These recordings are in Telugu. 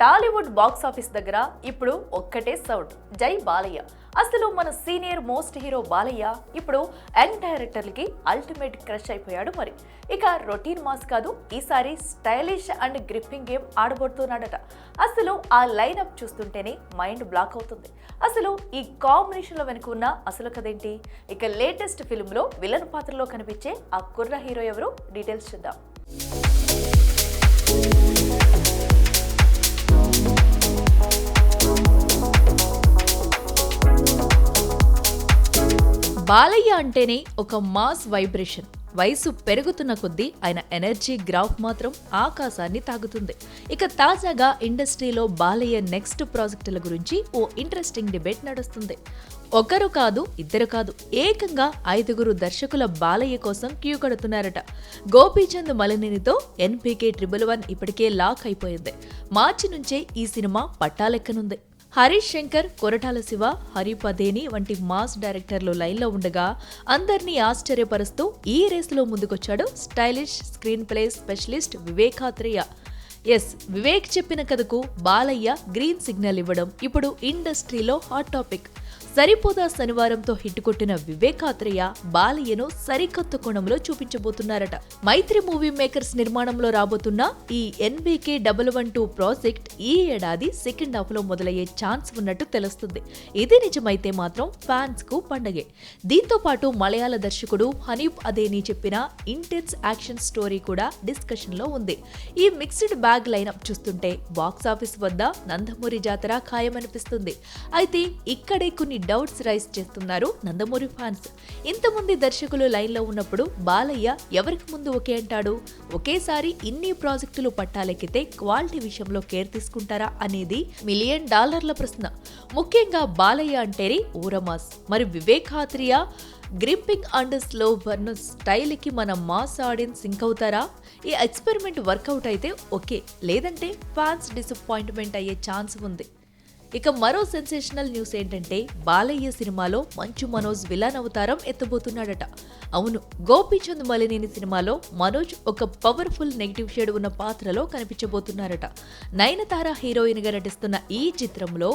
టాలీవుడ్ బాక్స్ ఆఫీస్ దగ్గర ఇప్పుడు ఒక్కటే సౌండ్, జై బాలయ్య. అసలు మన సీనియర్ మోస్ట్ హీరో బాలయ్య ఇప్పుడు యంగ్ డైరెక్టర్లకి అల్టిమేట్ క్రష్ అయిపోయాడు. మరి ఇక రొటీన్ మాస్ కాదు, ఈసారి స్టైలిష్ అండ్ గ్రిప్పింగ్ గేమ్ ఆడబోతున్నాడట. అసలు ఆ లైనప్ చూస్తుంటేనే మైండ్ బ్లాక్ అవుతుంది. అసలు ఈ కాంబినేషన్లో వెనుక ఉన్న అసలు కదేంటి? ఇక లేటెస్ట్ ఫిల్మ్లో విలన్ పాత్రలో కనిపించే ఆ కుర్ర హీరో ఎవరు? డీటెయిల్స్ చూద్దాం. బాలయ్య అంటేనే ఒక మాస్ వైబ్రేషన్. వయసు పెరుగుతున్న కొద్దీ ఆయన ఎనర్జీ గ్రాఫ్ మాత్రం ఆకాశాన్ని తాగుతుంది. ఇక తాజాగా ఇండస్ట్రీలో బాలయ్య నెక్స్ట్ ప్రాజెక్టుల గురించి ఓ ఇంట్రెస్టింగ్ డిబేట్ నడుస్తుంది. ఒకరు కాదు, ఇద్దరు కాదు, ఏకంగా 5 దర్శకుల బాలయ్య కోసం క్యూ కడుతున్నారట. గోపీచంద్ మలినేనితో NPK 111 ఇప్పటికే లాక్ అయిపోయింది. మార్చి నుంచే ఈ సినిమా పట్టాలెక్కనుంది. హరీష్ శంకర్, కొరటాల శివ, హరిపదేని వంటి మాస్ డైరెక్టర్లు లైన్లో ఉండగా అందర్నీ ఆశ్చర్యపరుస్తూ ఈ రేసులో ముందుకొచ్చాడు stylish screen play specialist Vivek Athreya. Vivek చెప్పిన కథకు బాలయ్య గ్రీన్ సిగ్నల్ ఇవ్వడం ఇప్పుడు ఇండస్ట్రీలో హాట్ టాపిక్. సరిపోదా శనివారంతో హిట్ కొట్టిన వివేక్ ఆత్రేయ బాలయ్యను సరికొత్త కోణంలో చూపించబోతున్నారట. మైత్రి మూవీ మేకర్స్ నిర్మాణంలో రాబోతున్న ఈ NBK 112 ప్రాజెక్ట్ ఈ ఏడాది సెకండ్ హాఫ్ లో మొదలయ్యే ఛాన్స్ ఉన్నట్టు తెలుస్తుంది. ఇది నిజమైతే మాత్రం ఫ్యాన్స్ కు పండగే. దీంతో పాటు మలయాళ దర్శకుడు హనీఫ్ అదేని చెప్పిన ఇంటెన్స్ యాక్షన్ స్టోరీ కూడా డిస్కషన్ లో ఉంది. ఈ మిక్స్డ్ బ్యాగ్ లైనప్ చూస్తుంటే బాక్స్ ఆఫీస్ వద్ద నందమూరి జాతర ఖాయమనిపిస్తుంది. అయితే ఇక్కడే కొన్ని డౌట్స్ రైజ్ చేస్తున్నారు నందమూరి ఫ్యాన్స్. ఇంతమంది దర్శకులు లైన్లో ఉన్నప్పుడు బాలయ్య ఎవరికి ముందు ఓకే అంటాడు? ఒకేసారి ఇన్ని ప్రాజెక్టులు పట్టాలెక్కితే క్వాలిటీ విషయంలో కేర్ తీసుకుంటారా అనేది $1 మిలియన్ ప్రశ్న. ముఖ్యంగా బాలయ్య అంటేనే ఊరమాస్. మరి Vivek Athreya gripping and slow burn style కి మన మాస్ ఆడియన్స్ సింక్ అవుతారా? ఈ ఎక్స్పెరిమెంట్ వర్కౌట్ అయితే ఓకే, లేదంటే ఫ్యాన్స్ డిసప్పాయింట్మెంట్ అయ్యే ఛాన్స్ ఉంది. ఇక మరో సెన్సేషనల్ న్యూస్ ఏంటంటే బాలయ్య సినిమాలో మంచు మనోజ్ విలన్ అవతారం ఎత్తబోతున్నాడట. అవును, గోపీచంద్ మలినేని సినిమాలో మనోజ్ ఒక పవర్ఫుల్ నెగిటివ్ షేడ్ ఉన్న పాత్రలో కనిపించబోతున్నారట. నయనతార హీరోయిన్ గా నటిస్తున్న ఈ చిత్రంలో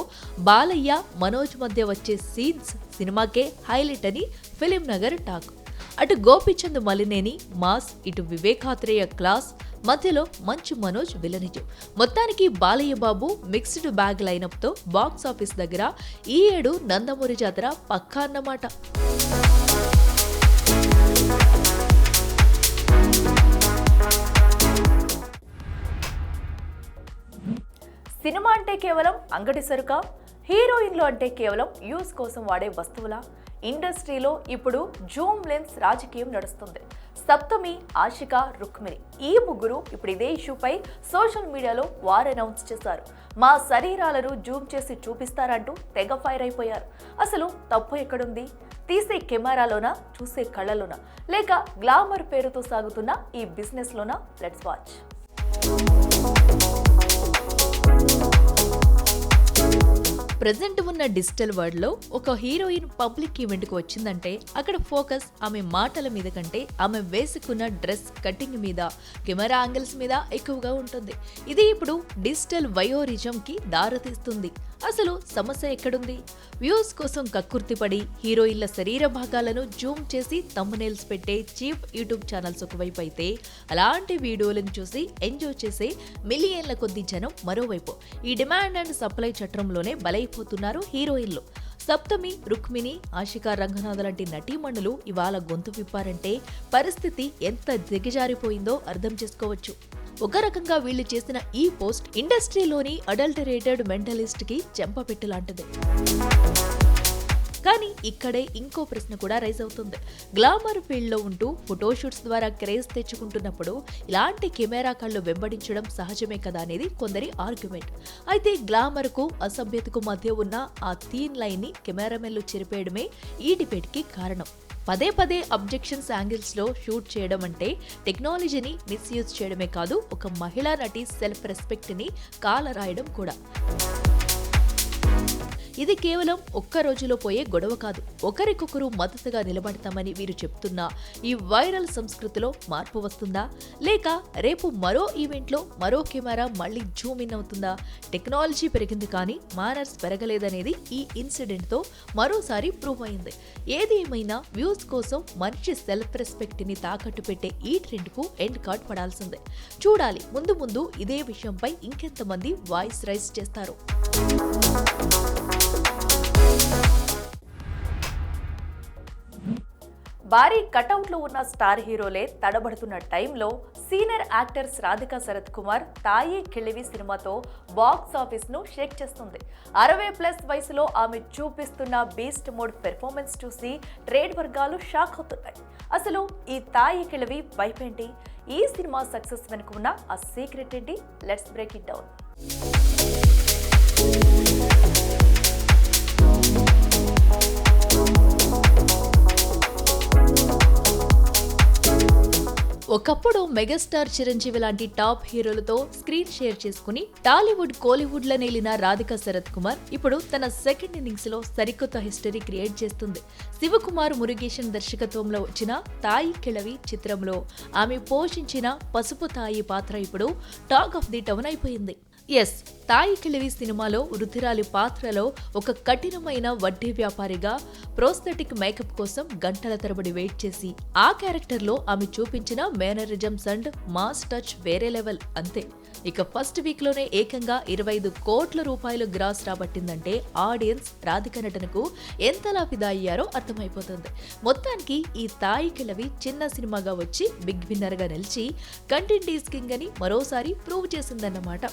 బాలయ్య మనోజ్ మధ్య వచ్చే సీన్స్ సినిమాకే హైలైట్ అని ఫిలిం నగర్ టాక్. అటు గోపీచంద్ మలినేని మాస్, ఇటు వివేక్ ఆత్రేయ క్లాస్, మధ్యలో మంచు మనోజ్ విలనిజం. మొత్తానికి Balayya Babu mixed bag lineup తో బాక్స్ ఆఫీస్ దగ్గర ఈ ఏడు నందమూరి జాతర పక్కా అన్నమాట. సినిమా అంటే కేవలం అంగడి సరుకా? హీరోయిన్లు అంటే కేవలం యూస్ కోసం వాడే వస్తువులా? ఇండస్ట్రీలో ఇప్పుడు జూమ్ లెన్స్ రాజకీయం నడుస్తుంది. సప్తమి, ఆషిక, రుక్మిణి ఈ ముగ్గురు ఇప్పుడు ఇదే ఇష్యూపై సోషల్ మీడియాలో వార్ అనౌన్స్ చేశారు. మా శరీరాలను జూమ్ చేసి చూపిస్తారంటూ తెగ ఫైర్ అయిపోయారు. అసలు తప్పు ఎక్కడుంది? తీసే కెమెరాలోనా, చూసే కళ్ళలోనా, లేక గ్లామర్ పేరుతో సాగుతున్న ఈ బిజినెస్ లోనా? Let's watch. ప్రెజెంట్ ఉన్న డిజిటల్ వరల్డ్ లో ఒక హీరోయిన్ పబ్లిక్ ఈవెంట్ కు వచ్చిందంటే అక్కడ ఫోకస్ ఆమె మాటల మీద కంటే ఆమె వేసుకున్న డ్రెస్ కటింగ్ మీద, కెమెరా యాంగిల్స్ మీద ఎక్కువగా ఉంటుంది. ఇది ఇప్పుడు డిజిటల్ వయోరిజం కి దారితీస్తుంది. అసలు సమస్య ఎక్కడుంది? వ్యూస్ కోసం కక్కుర్తిపడి హీరోయిన్ల శరీర భాగాలను జూమ్ చేసి థంబ్నెయిల్స్ పెట్టే చీప్ యూట్యూబ్ ఛానల్స్ ఒకవైపు అయితే, అలాంటి వీడియోలను చూసి ఎంజాయ్ చేసే మిలియన్ల కొద్ది జనం మరోవైపు. ఈ డిమాండ్ అండ్ సప్లై చట్రంలోనే బలైపోతున్నారు హీరోయిన్లు. సప్తమి, రుక్మిణి, ఆషికా రంగనాథ్ లాంటి నటీమణులు ఇవాళ గొంతు విప్పారంటే పరిస్థితి ఎంత దిగజారిపోయిందో అర్థం చేసుకోవచ్చు. ఒక రకంగా వీళ్లు చేసిన ఈ పోస్ట్ ఇండస్ట్రీలోని అడల్టరేటెడ్ మెంటలిస్ట్ కి చెంపపెట్టు లాంటిది. కానీ ఇక్కడే ఇంకో ప్రశ్న కూడా రైజ్ అవుతుంది. గ్లామర్ ఫీల్డ్ లో ఉంటూ ఫోటోషూట్స్ ద్వారా క్రేజ్ తెచ్చుకుంటున్నప్పుడు ఇలాంటి కెమెరా కళ్ళు వెంబడించడం సహజమే కదా అనేది కొందరి ఆర్గ్యుమెంట్. అయితే గ్లామర్ కు అసభ్యతకు మధ్య ఉన్న ఆ థీన్ లైన్ ని కెమెరామెన్లు చెరిపేయడమే ఈ డిబేట్ కి కారణం. పదే పదే అబ్జెక్షన్స్ యాంగిల్స్ లో షూట్ చేయడం అంటే టెక్నాలజీని మిస్యూజ్ చేయడమే కాదు, ఒక మహిళా నటి సెల్ఫ్ రెస్పెక్ట్ ని కాలరాయడం కూడా. ఇది కేవలం ఒక్క రోజులో పోయే గొడవ కాదు. ఒకరికొకరు మద్దతుగా నిలబడతామని వీరు చెప్తున్నా ఈ వైరల్ సంస్కృతిలో మార్పు వస్తుందా, లేక రేపు మరో ఈవెంట్లో మరో కెమెరా మళ్ళీ జూమ్ ఇన్ అవుతుందా? టెక్నాలజీ పెరిగింది కానీ మానర్స్ పెరగలేదనేది ఈ ఇన్సిడెంట్ తో మరోసారి ప్రూవ్ అయింది. ఏది ఏమైనా వ్యూస్ కోసం మనిషి సెల్ఫ్ రెస్పెక్ట్ ని తాకట్టు పెట్టే ఈ ట్రెండ్ కు ఎండ్ కార్డ్ పడాల్సిందే. చూడాలి ముందు ముందు ఇదే విషయంపై ఇంకెంతమంది వాయిస్ రైజ్ చేస్తారు. భారీ కటౌట్లు ఉన్న స్టార్ హీరోలే తడబడుతున్న టైంలో సీనియర్ యాక్టర్స్ రాధికా శరత్ కుమార్ తాయి కిళివి సినిమాతో బాక్స్ ఆఫీస్ ను షేక్ చేస్తుంది. 60+ వయసులో ఆమె చూపిస్తున్న బీస్ట్ మోడ్ పెర్ఫార్మెన్స్ చూసి ట్రేడ్ వర్గాలు షాక్ అవుతున్నాయి. అసలు ఈ తాయి కిళివి వైప్ ఏంటి? ఈ సినిమా సక్సెస్ వెనుక ఉన్న ఆ సీక్రెట్ ఏంటి? Let's break it down. ఒకప్పుడు మెగాస్టార్ చిరంజీవి లాంటి టాప్ హీరోలతో స్క్రీన్ షేర్ చేసుకుని టాలీవుడ్ కోలీవుడ్ లో నేలిన రాధికా శరత్ కుమార్ ఇప్పుడు తన సెకండ్ ఇన్నింగ్స్ లో సరికొత్త హిస్టరీ క్రియేట్ చేస్తుంది. శివకుమార్ మురుగేషన్ దర్శకత్వంలో వచ్చిన తాయి కిళవి చిత్రంలో ఆమె పోషించిన పసుపు తాయి పాత్ర ఇప్పుడు టాక్ ఆఫ్ ది టౌన్ అయిపోయింది. ఎస్, తాయి కిళవి సినిమాలో వృద్ధిరాలి పాత్రలో ఒక కఠినమైన వడ్డీ వ్యాపారిగా ప్రోస్థెటిక్ మేకప్ కోసం గంటల తరబడి వెయిట్ చేసి ఆ క్యారెక్టర్లో ఆమె చూపించిన మేనరిజమ్స్ అండ్ మాస్ టచ్ వేరే లెవెల్. అంతే, ఇక ఫస్ట్ వీక్ లోనే ఏకంగా 25 కోట్ల రూపాయలు గ్రాస్ రాబట్టిందంటే ఆడియన్స్ రాధిక నటనకు ఎంతలా ఫిదా అయ్యారో అర్థమైపోతుంది. మొత్తానికి ఈ తాయి కిళవి చిన్న సినిమాగా వచ్చి బిగ్ విన్నర్ గా నిలిచి కంటెంట్ ఈజ్ కింగ్ అని మరోసారి ప్రూవ్ చేసిందన్నమాట.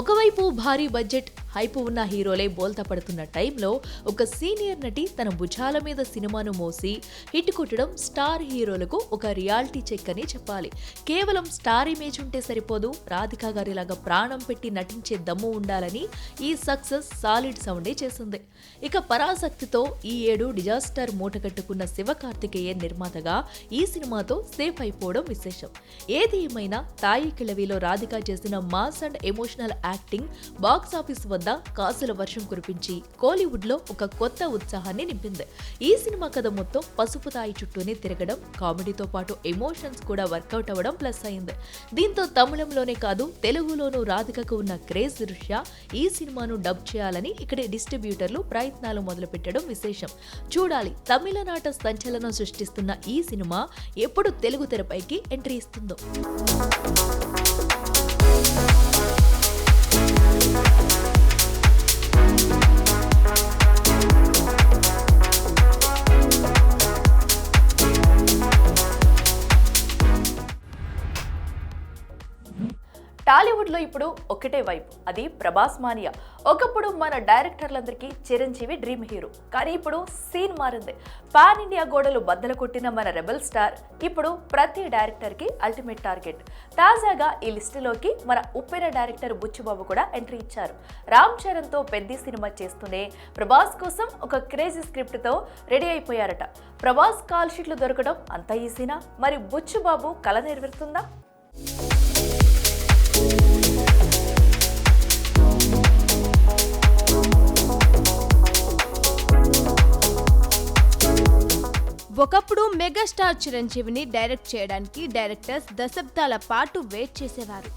ఒకవైపు భారీ బడ్జెట్ హైప్ ఉన్న హీరోలే బోల్తా పడుతున్న టైంలో ఒక సీనియర్ నటి తన భుజాల మీద సినిమాను మోసి హిట్ కొట్టడం స్టార్ హీరోలకు ఒక రియాలిటీ చెక్ అని చెప్పాలి. కేవలం స్టార్ ఇమేజ్ ఉంటే సరిపోదు, రాధికా గారిలాగా ప్రాణం పెట్టి నటించే దమ్ము ఉండాలని ఈ సక్సెస్ సాలిడ్ సౌండే చేసింది. ఇక పరాశక్తితో ఈ ఏడు డిజాస్టర్ మూటగట్టుకున్న శివకార్తికేయన్ నిర్మాతగా ఈ సినిమాతో సేఫ్ అయిపోవడం విశేషం. ఏది ఏమైనా తాయి కిళవిలో రాధిక చేసిన mass and emotional acting box office వద్ద కాసుల వర్షం కురిపించి కోలీవుడ్ లో ఒక కొత్త ఉత్సాహాన్ని నింపింది. ఈ సినిమా కథ మొత్తం పసుపు తాయి చుట్టూనే తిరగడం, కామెడీతో పాటు ఎమోషన్స్ కూడా వర్కౌట్ అవ్వడం ప్లస్ అయింది. దీంతో తమిళంలోనే కాదు తెలుగులోనూ రాధికకు ఉన్న క్రేజ్ దృష్ట్యా ఈ సినిమాను డబ్ చేయాలని ఇక్కడి డిస్ట్రిబ్యూటర్లు ప్రయత్నాలు మొదలుపెట్టడం విశేషం. చూడాలి తమిళనాట సంచలనం సృష్టిస్తున్న ఈ సినిమా ఎప్పుడు తెలుగు తెరపైకి ఎంట్రీ ఇస్తుందో. టాలీవుడ్ లో ఇప్పుడు ఒకటే వైపు, అది ప్రభాస్ మానియా. ఒకప్పుడు మన డైరెక్టర్లందరికీ చిరంజీవి డ్రీమ్ హీరో, కానీ ఇప్పుడు సీన్ మారింది. పాన్ ఇండియా గోడలు బద్దలు కొట్టిన మన రెబల్ స్టార్ ఇప్పుడు ప్రతి డైరెక్టర్ కి అల్టిమేట్ టార్గెట్. తాజాగా ఈ లిస్టులోకి మన ఉప్పెన డైరెక్టర్ బుచ్చిబాబు కూడా ఎంట్రీ ఇచ్చారు. రామ్ చరణ్ తో పెద్ద సినిమా చేస్తూనే ప్రభాస్ కోసం ఒక క్రేజీ స్క్రిప్ట్ తో రెడీ అయిపోయారట. ప్రభాస్ కాల్ షీట్లు దొరకడం అంత ఈజీనా? మరి బుచ్చిబాబు కల నెరవేరుతుందా? ఒకప్పుడు మెగాస్టార్ చిరంజీవిని డైరెక్ట్ చేయడానికి డైరెక్టర్స్ దశాబ్దాల పాటు వెయిట్ చేసేవారు.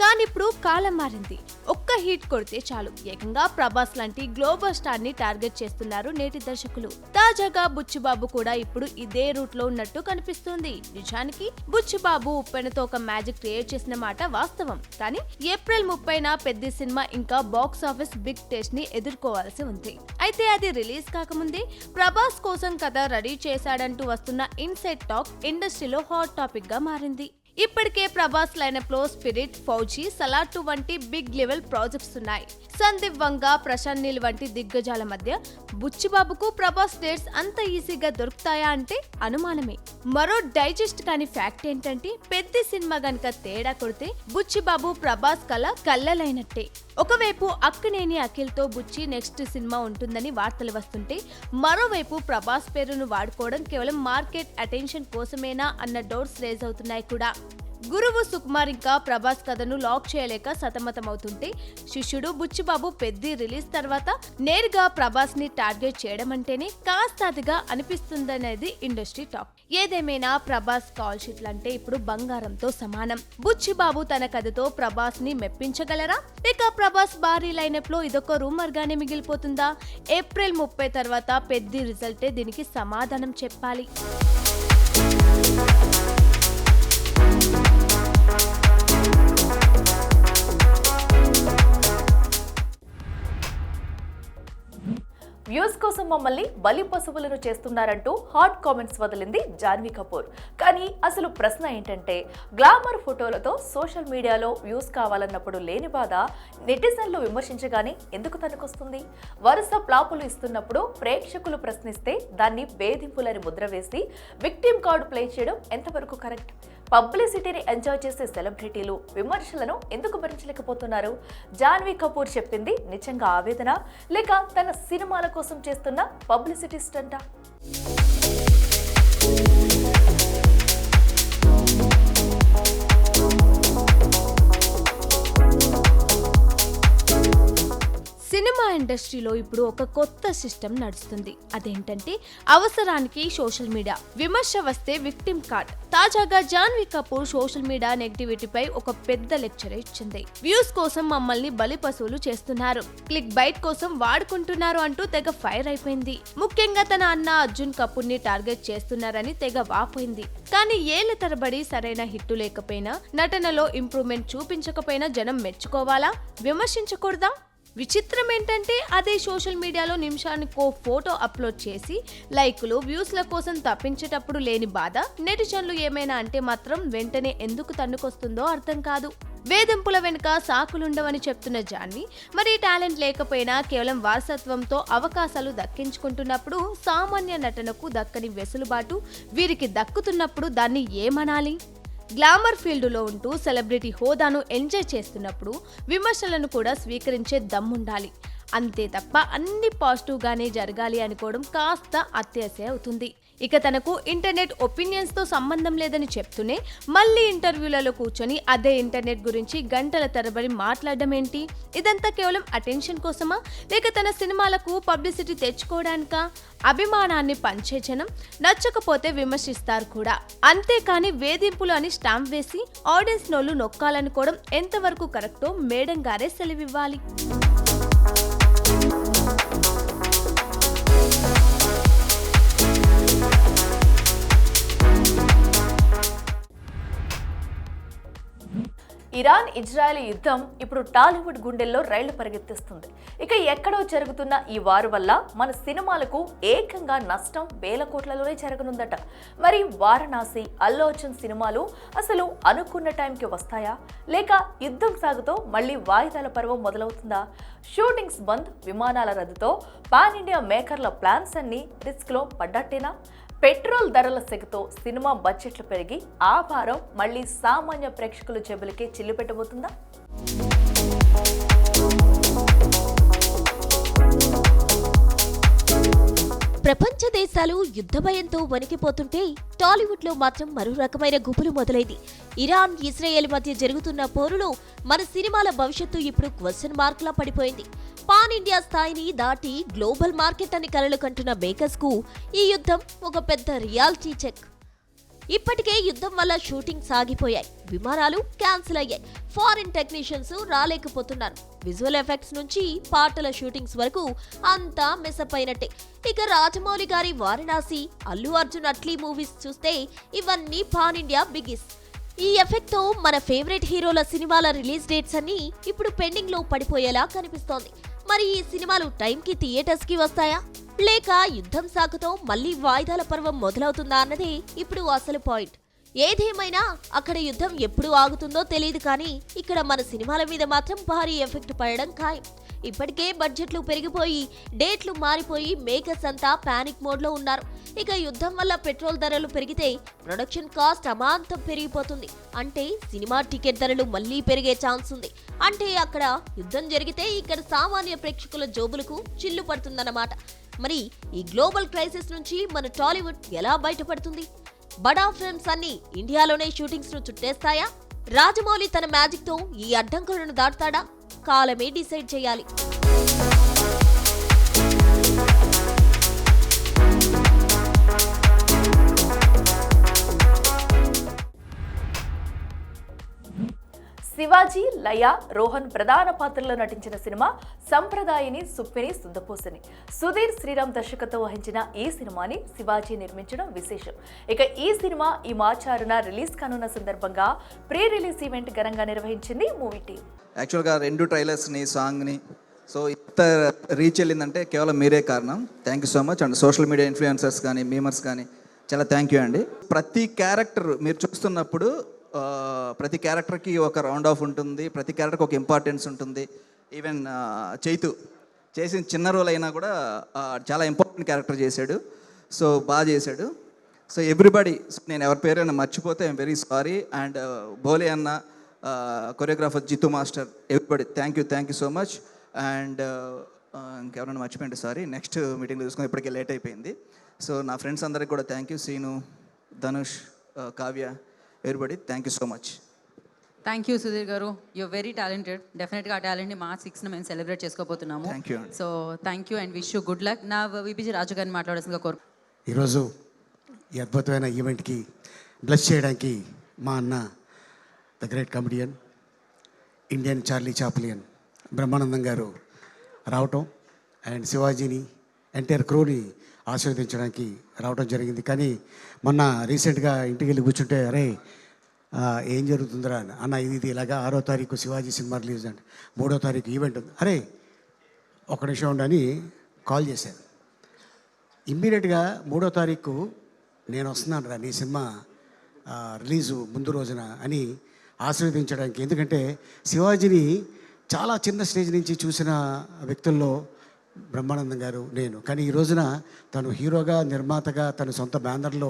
కానీ ఇప్పుడు కాలం మారింది. ఒక్క హిట్ కొడితే చాలు ఏకంగా ప్రభాస్ లాంటి గ్లోబల్ స్టార్ ని టార్గెట్ చేస్తున్నారు నేటి దర్శకులు. తాజాగా బుచ్చిబాబు కూడా ఇప్పుడు ఇదే రూట్ లో ఉన్నట్టు కనిపిస్తుంది. నిజానికి బుచ్చిబాబు ఉప్పెనతో ఒక మ్యాజిక్ క్రియేట్ చేసిన మాట వాస్తవం. కానీ ఏప్రిల్ 30న పెద్ద సినిమా ఇంకా బాక్స్ ఆఫీస్ బిగ్ టెస్ట్ ని ఎదుర్కోవాల్సి ఉంది. అయితే అది రిలీజ్ కాకముందే ప్రభాస్ కోసం కథ రెడీ చేశాడంటూ వస్తున్న ఇన్సైడ్ టాక్ ఇండస్ట్రీలో హాట్ టాపిక్ గా మారింది. ఇప్పటికే ప్రభాస్ లైనప్ లో స్పిరిట్, ఫౌజీ, సలార్ 2 వంటి బిగ్ లెవెల్ ప్రాజెక్ట్స్ ఉన్నాయి. సందీప్ వంగ, ప్రశాంత్ నీల్ వంటి దిగ్గజాల మధ్య బుచ్చిబాబుకు ప్రభాస్ డేట్స్ అంత ఈజీగా దొరుకుతాయా అంటే అనుమానమే. మరో డైజెస్ట్ కాని ఫ్యాక్ట్ ఏంటంటే పెద్ద సినిమా గనక తేడా కొడితే బుచ్చిబాబు ప్రభాస్ కల కళ్ళలైనట్టే. ఒకవైపు అక్కినేని అఖిల్ తో బుచ్చి నెక్స్ట్ సినిమా ఉంటుందని వార్తలు వస్తుంటే, మరోవైపు ప్రభాస్ పేరును వాడుకోవడం కేవలం మార్కెట్ అటెన్షన్ కోసమేనా అన్న డౌట్స్ రేజ్ అవుతున్నాయి కూడా. గురువు సుకుమార్ ఇంకా ప్రభాస్ కథను లాక్ చేయలేక సతమతమవుతుంటే శిష్యుడు బుచ్చిబాబు పెద్ది రిలీజ్ తర్వాత నేరుగా ప్రభాస్ ని టార్గెట్ చేయడం అంటేనే కాస్త అదిగా అనిపిస్తుందనేది ఇండస్ట్రీ టాక్. ఏదేమైనా ప్రభాస్ కాల్ షీట్లు అంటే ఇప్పుడు బంగారంతో సమానం. బుచ్చిబాబు తన కథతో ప్రభాస్ ని మెప్పించగలరా? ఇక ప్రభాస్ భారీ లైనప్ లో ఇదొక రూమర్ గానే మిగిలిపోతుందా? ఏప్రిల్ 30 తర్వాత పెద్ది రిజల్టే దీనికి సమాధానం చెప్పాలి. వ్యూస్ కోసం మమ్మల్ని బలి పశువులను చేస్తున్నారంటూ హాట్ కామెంట్స్ వదిలింది జాన్వీ కపూర్. కానీ అసలు ప్రశ్న ఏంటంటే, గ్లామర్ ఫోటోలతో సోషల్ మీడియాలో వ్యూస్ కావాలన్నప్పుడు లేని బాధ నెటిజన్లు విమర్శించగానే ఎందుకు తనకొస్తుంది? వరుస ప్లాపులు ఇస్తున్నప్పుడు ప్రేక్షకులు ప్రశ్నిస్తే దాన్ని వేధింపులని ముద్ర వేసి విక్టిమ్ కార్డు ప్లే చేయడం ఎంతవరకు కరెక్ట్? పబ్లిసిటీని ఎంజాయ్ చేసే సెలబ్రిటీలు విమర్శలను ఎందుకు భరించలేకపోతున్నారు? జాన్వీ కపూర్ చెప్పింది నిజంగా ఆవేదన, లేక తన సినిమాల కోసం చేస్తున్న పబ్లిసిటీ స్టంటా? సినిమా ఇండస్ట్రీలో ఇప్పుడు ఒక కొత్త సిస్టమ్ నడుస్తుంది. అదేంటంటే అవసరానికి సోషల్ మీడియా, విమర్శ వస్తే విక్టిమ్ కార్డ్. తాజాగా జాన్వీ కపూర్ సోషల్ మీడియా నెగటివిటీపై ఒక పెద్ద లెక్చర్ ఇచ్చింది. వ్యూస్ కోసం మమ్మల్ని బలి పశువులు చేస్తున్నారు, క్లిక్ బైట్ కోసం వాడుకుంటున్నారు అంటూ తెగ ఫైర్ అయిపోయింది. ముఖ్యంగా తన అన్న అర్జున్ కపూర్ ని టార్గెట్ చేస్తున్నారని తెగ వాపోయింది. కానీ ఏళ్ల తరబడి సరైన హిట్టు లేకపోయినా, నటనలో ఇంప్రూవ్మెంట్ చూపించకపోయినా జనం మెచ్చుకోవాలా, విమర్శించకూడదా? విచిత్రం ఏంటంటే అదే సోషల్ మీడియాలో నిమిషానికో ఫోటో అప్లోడ్ చేసి లైకులు వ్యూస్ల కోసం తప్పించేటప్పుడు లేని బాధ నెటిజన్లు ఏమైనా అంటే మాత్రం వెంటనే ఎందుకు తన్నుకొస్తుందో అర్థం కాదు. వేధింపుల వెనుక సాకులుండవని చెప్తున్న జాన్వీ, మరి టాలెంట్ లేకపోయినా కేవలం వారసత్వంతో అవకాశాలు దక్కించుకుంటున్నప్పుడు, సామాన్య నటనకు దక్కని వెసులుబాటు వీరికి దక్కుతున్నప్పుడు దాన్ని ఏమనాలి? గ్లామర్ ఫీల్డ్లో ఉంటూ సెలబ్రిటీ హోదాను ఎంజాయ్ చేస్తున్నప్పుడు విమర్శలను కూడా స్వీకరించే దమ్ముండాలి. అంతే తప్ప అన్ని పాజిటివ్గానే జరగాలి అనుకోవడం కాస్త అత్యాశ అవుతుంది. ఇక తనకు ఇంటర్నెట్ ఒపీనియన్స్ తో సంబంధం లేదని చెప్తూనే మళ్ళీ ఇంటర్వ్యూలలో కూర్చొని అదే ఇంటర్నెట్ గురించి గంటల తరబడి మాట్లాడడం ఏంటి? ఇదంతా కేవలం అటెన్షన్ కోసమా, లేక తన సినిమాలకు పబ్లిసిటీ తెచ్చుకోవడానికా? అభిమానాన్ని పంచే జనం నచ్చకపోతే విమర్శిస్తారు కూడా, అంతేకాని వేధింపులు అని స్టాంప్ వేసి ఆడియన్స్ నోళ్లు నొక్కాలనుకోవడం ఎంతవరకు కరెక్టో మేడం గారే సెలవివ్వాలి. ఇరాన్ ఇజ్రాయెల్ యుద్ధం ఇప్పుడు టాలీవుడ్ గుండెల్లో రైళ్లు పరిగెత్తిస్తుంది. ఇక ఎక్కడో జరుగుతున్న ఈ వారు వల్ల మన సినిమాలకు ఏకంగా నష్టం వేల కోట్లలోనే జరగనుందట. మరి వారణాసి, అల్లు అర్జున్ సినిమాలు అసలు అనుకున్న టైంకి వస్తాయా, లేక యుద్ధం సాగుతో మళ్ళీ వాయిదాల పర్వం మొదలవుతుందా? షూటింగ్స్ బంద్, విమానాల రద్దుతో పాన్ ఇండియా మేకర్ల ప్లాన్స్ అన్ని రిస్క్ లో పడ్డట్టేనా? పెట్రోల్ ధరల సెగతో సినిమా బడ్జెట్లు పెరిగి ఆ భారం మళ్లీ సామాన్య ప్రేక్షకుల జేబులకే చిల్లు పెట్టబోతుందా? ప్రపంచ దేశాలు యుద్ధ భయంతో వణికిపోతుంటే టాలీవుడ్ లో మాత్రం మరో రకమైన గుబులు మొదలైంది. ఇరాన్, ఇజ్రాయెల్ మధ్య జరుగుతున్న పోరులో మన సినిమాల భవిష్యత్తు ఇప్పుడు క్వశ్చన్ మార్క్ లా పడిపోయింది. పాన్ ఇండియా స్థాయిని దాటి గ్లోబల్ మార్కెట్ అని కలలు కంటున్న మేకర్స్ కు ఈ యుద్ధం ఒక పెద్ద రియాలిటీ చెక్. ఇప్పటికే యుద్ధం వల్ల షూటింగ్ సాగిపోయాయి, విమానాలు క్యాన్సిల్ అయ్యాయి, ఫారిన్ టెక్నీషియన్స్ రాలేకపోతున్నారు, విజువల్ ఎఫెక్ట్స్ నుంచి పాటల షూటింగ్స్ వరకు అంతా మెసప్ అయినట్టే. ఇక రాజమౌళి గారి వారణాసి, అల్లు అర్జున్ అట్లీ మూవీస్ చూస్తే ఇవన్నీ పాన్ ఇండియా బిగిస్. ఈ ఎఫెక్ట్ తో మన ఫేవరెట్ హీరోల సినిమాల రిలీజ్ డేట్స్ అన్ని ఇప్పుడు పెండింగ్ లో పడిపోయేలా కనిపిస్తోంది. మరి ఈ సినిమాలు టైంకి థియేటర్స్ కి వస్తాయా, లేక యుద్ధం సాకుతో మళ్లీ వాయిదాల పర్వం మొదలవుతుందా అన్నదే ఇప్పుడు అసలు పాయింట్. ఏదేమైనా అక్కడ యుద్ధం ఎప్పుడు ఆగుతుందో తెలియదు, కానీ ఇక్కడ మన సినిమాల మీద మాత్రం భారీ ఎఫెక్ట్ పడడం ఖాయం. ఇప్పటికే బడ్జెట్లు పెరిగిపోయి, డేట్లు మారిపోయి మేకర్స్ అంతా పానిక్ మోడ్లో ఉన్నారు. ఇక యుద్ధం వల్ల పెట్రోల్ ధరలు పెరిగితే ప్రొడక్షన్ కాస్ట్ అమాంతం పెరిగిపోతుంది. అంటే సినిమా టికెట్ ధరలు మళ్లీ పెరిగే ఛాన్స్ ఉంది. అంటే అక్కడ యుద్ధం జరిగితే ఇక్కడ సామాన్య ప్రేక్షకుల జోబులకు చిల్లు పడుతుందన్నమాట. మరి ఈ గ్లోబల్ క్రైసిస్ నుంచి మన టాలీవుడ్ ఎలా బయటపడుతుంది? బడా ఫిల్మ్స్ అన్ని ఇండియాలోనే షూటింగ్స్ ను చుట్టేస్తాయా? రాజమౌళి తన మ్యాజిక్ తో ఈ అడ్డంకులను దాటుతాడా? కాలమే డిసైడ్ చేయాలి. శివాజీ, లయ, రోహన్ ప్రధాన పాత్రలో నటించిన సినిమా సంప్రదాయని సుప్పిని సుద్దపూసని. సుధీర్ శ్రీరామ్ దర్శకత్వం వహించిన ఈ సినిమాని శివాజీ నిర్మించడం విశేషం. ఇక ఈ సినిమా ఈ మార్చి 6న రిలీజ్ కానున్న సందర్భంగా ప్రీ రిలీజ్ ఈవెంట్ ఘనంగా నిర్వహించింది మూవీ టీం. యాక్చువల్గా 2 ట్రైలర్స్ని, సాంగ్ని సో ఇంత రీచ్ వెళ్ళిందంటే కేవలం మీరే కారణం. Thank you so much. And social media influencers కానీ, మీమర్స్ కానీ చాలా థ్యాంక్ యూ అండి. ప్రతి క్యారెక్టర్ మీరు చూస్తున్నప్పుడు ప్రతి క్యారెక్టర్కి ఒక రౌండ్ ఆఫ్ ఉంటుంది, ప్రతి క్యారెక్టర్కి ఒక ఇంపార్టెన్స్ ఉంటుంది. ఈవెన్ చైతు చేసిన చిన్న రోల్ అయినా కూడా చాలా ఇంపార్టెంట్ క్యారెక్టర్ చేశాడు. సో బాగా చేశాడు. సో ఎవ్రీబడి, నేను ఎవరి పేరైనా మర్చిపోతే ఐఎమ్ వెరీ సారీ. అండ్ బోలే అన్న, choreographer Jitu master, everybody thank you so much. And ఇంకెవరైనా మర్చిపోయింటే సారీ, నెక్స్ట్ మీటింగ్లో చూసుకుని ఇప్పటికే లేట్ అయిపోయింది. సో నా ఫ్రెండ్స్ అందరికి కూడా thank you. Seenu, Dhanush, Kavya, everybody thank you so much. Thank you Sudheer garu, you're very talented. డెఫినెట్గా ఆ టాలెంట్ని March 6న మేము సెలబ్రేట్ చేసుకోబోతున్నాము. Thank you. So thank you and wish you good luck. నా విబిజి రాజు గారిని మాట్లాడాల్సిందిగా కోరు. ఈరోజు ఈ అద్భుతమైన ఈవెంట్కి బ్లెస్ చేయడానికి మా అన్న the great comedian, Indian Charlie Chaplin Brahmanandam garu రావటం అండ్ శివాజీని ఎంటైర్ క్రూని ఆశీర్వదించడానికి రావడం జరిగింది. కానీ మొన్న రీసెంట్గా ఇంటికి వెళ్ళి కూర్చుంటే, అరే ఏం జరుగుతుందిరా అన్న, ఇది ఇలాగా 6వ తారీఖు శివాజీ సినిమా రిలీజ్ అండి, 3వ తారీఖు ఈవెంట్ ఉంది, అరే ఒక నిమిషం ఉండని కాల్ చేశాను. ఇమ్మీడియట్గా 3వ తారీఖు నేను వస్తున్నాను రా నీ సినిమా రిలీజు ముందు రోజున అని ఆశీర్వదించడానికి. ఎందుకంటే శివాజీని చాలా చిన్న స్టేజ్ నుంచి చూసిన వ్యక్తుల్లో బ్రహ్మానందం గారు, నేను. కానీ ఈ రోజున తను హీరోగా, నిర్మాతగా తన సొంత బ్యానర్లో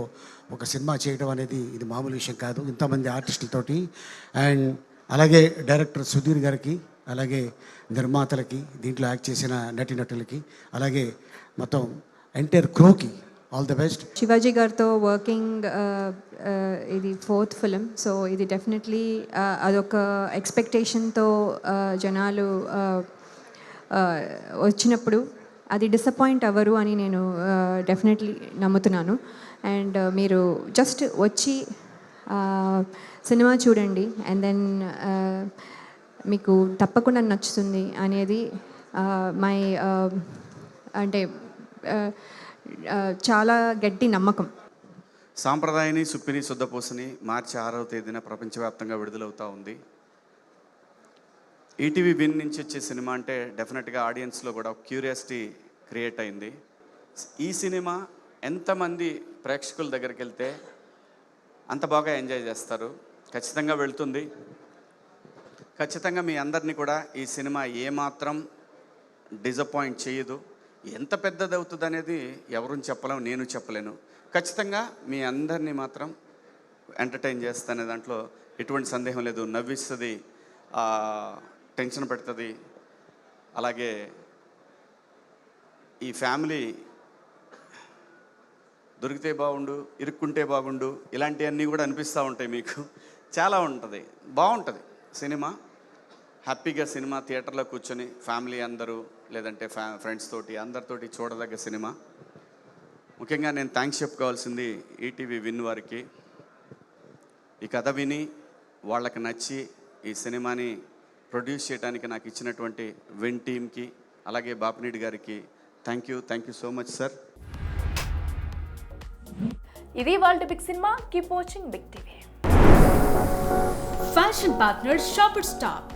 ఒక సినిమా చేయడం అనేది ఇది మామూలు విషయం కాదు, ఇంతమంది ఆర్టిస్టులతోటి. అండ్ అలాగే డైరెక్టర్ సుధీర్ గారికి, అలాగే నిర్మాతలకి, దీంట్లో యాక్ట్ చేసిన నటీనటులకి, అలాగే మొత్తం ఎంటైర్ క్రూకి ఆల్ ద బెస్ట్. శివాజీ గారితో వర్కింగ్ ఇది 4th ఫిలిం. సో ఇది డెఫినెట్లీ అదొక ఎక్స్పెక్టేషన్తో జనాలు వచ్చినప్పుడు అది డిసప్పాయింట్ అవ్వరు అని నేను డెఫినెట్లీ నమ్ముతున్నాను. అండ్ మీరు జస్ట్ వచ్చి సినిమా చూడండి అండ్ దెన్ మీకు తప్పకుండా నచ్చుతుంది అనేది మై అంటే చాలా గట్టి నమ్మకం. సాంప్రదాయని సుప్పిని శుద్ధపూసని మార్చి 6వ తేదీన ప్రపంచవ్యాప్తంగా విడుదలవుతూ ఉంది. ఈటీవీ విన్ నుంచి వచ్చే సినిమా అంటే డెఫినెట్గా ఆడియన్స్లో కూడా క్యూరియాసిటీ క్రియేట్ అయింది. ఈ సినిమా ఎంతమంది ప్రేక్షకుల దగ్గరికి వెళ్తే అంత బాగా ఎంజాయ్ చేస్తారు. ఖచ్చితంగా వెళ్తుంది. ఖచ్చితంగా మీ అందరినీ కూడా ఈ సినిమా ఏమాత్రం డిసప్పాయింట్ చేయదు. ఎంత పెద్దది అవుతుంది అనేది ఎవరూ చెప్పలేము, నేను చెప్పలేను. ఖచ్చితంగా మీ అందరినీ మాత్రం ఎంటర్టైన్ చేస్తానే దాంట్లో ఎటువంటి సందేహం లేదు. నవ్విస్తుంది, టెన్షన్ పెడుతుంది. అలాగే ఈ ఫ్యామిలీ దొరికితే బాగుండు, ఇరుక్కుంటే బాగుండు, ఇలాంటివన్నీ కూడా అనిపిస్తూ ఉంటాయి మీకు. చాలా ఉంటుంది, బాగుంటుంది సినిమా. హ్యాపీగా సినిమా థియేటర్లో కూర్చొని ఫ్యామిలీ అందరూ లేదంటే ఫ్రెండ్స్ తోటి అందరితోటి చూడదగ్గ సినిమా. ముఖ్యంగా నేను థ్యాంక్స్ చెప్పుకోవాల్సింది ఈటీవీ విన్ వారికి. ఈ కథ విని వాళ్ళకి నచ్చి ఈ సినిమాని ప్రొడ్యూస్ చేయడానికి నాకు ఇచ్చినటువంటి విన్ టీమ్కి, అలాగే బాపినీడి గారికి thank you so much sir. ఇది వాళ్ళ big cinema. Keep watching Big TV. Fashion partner Shopper stop.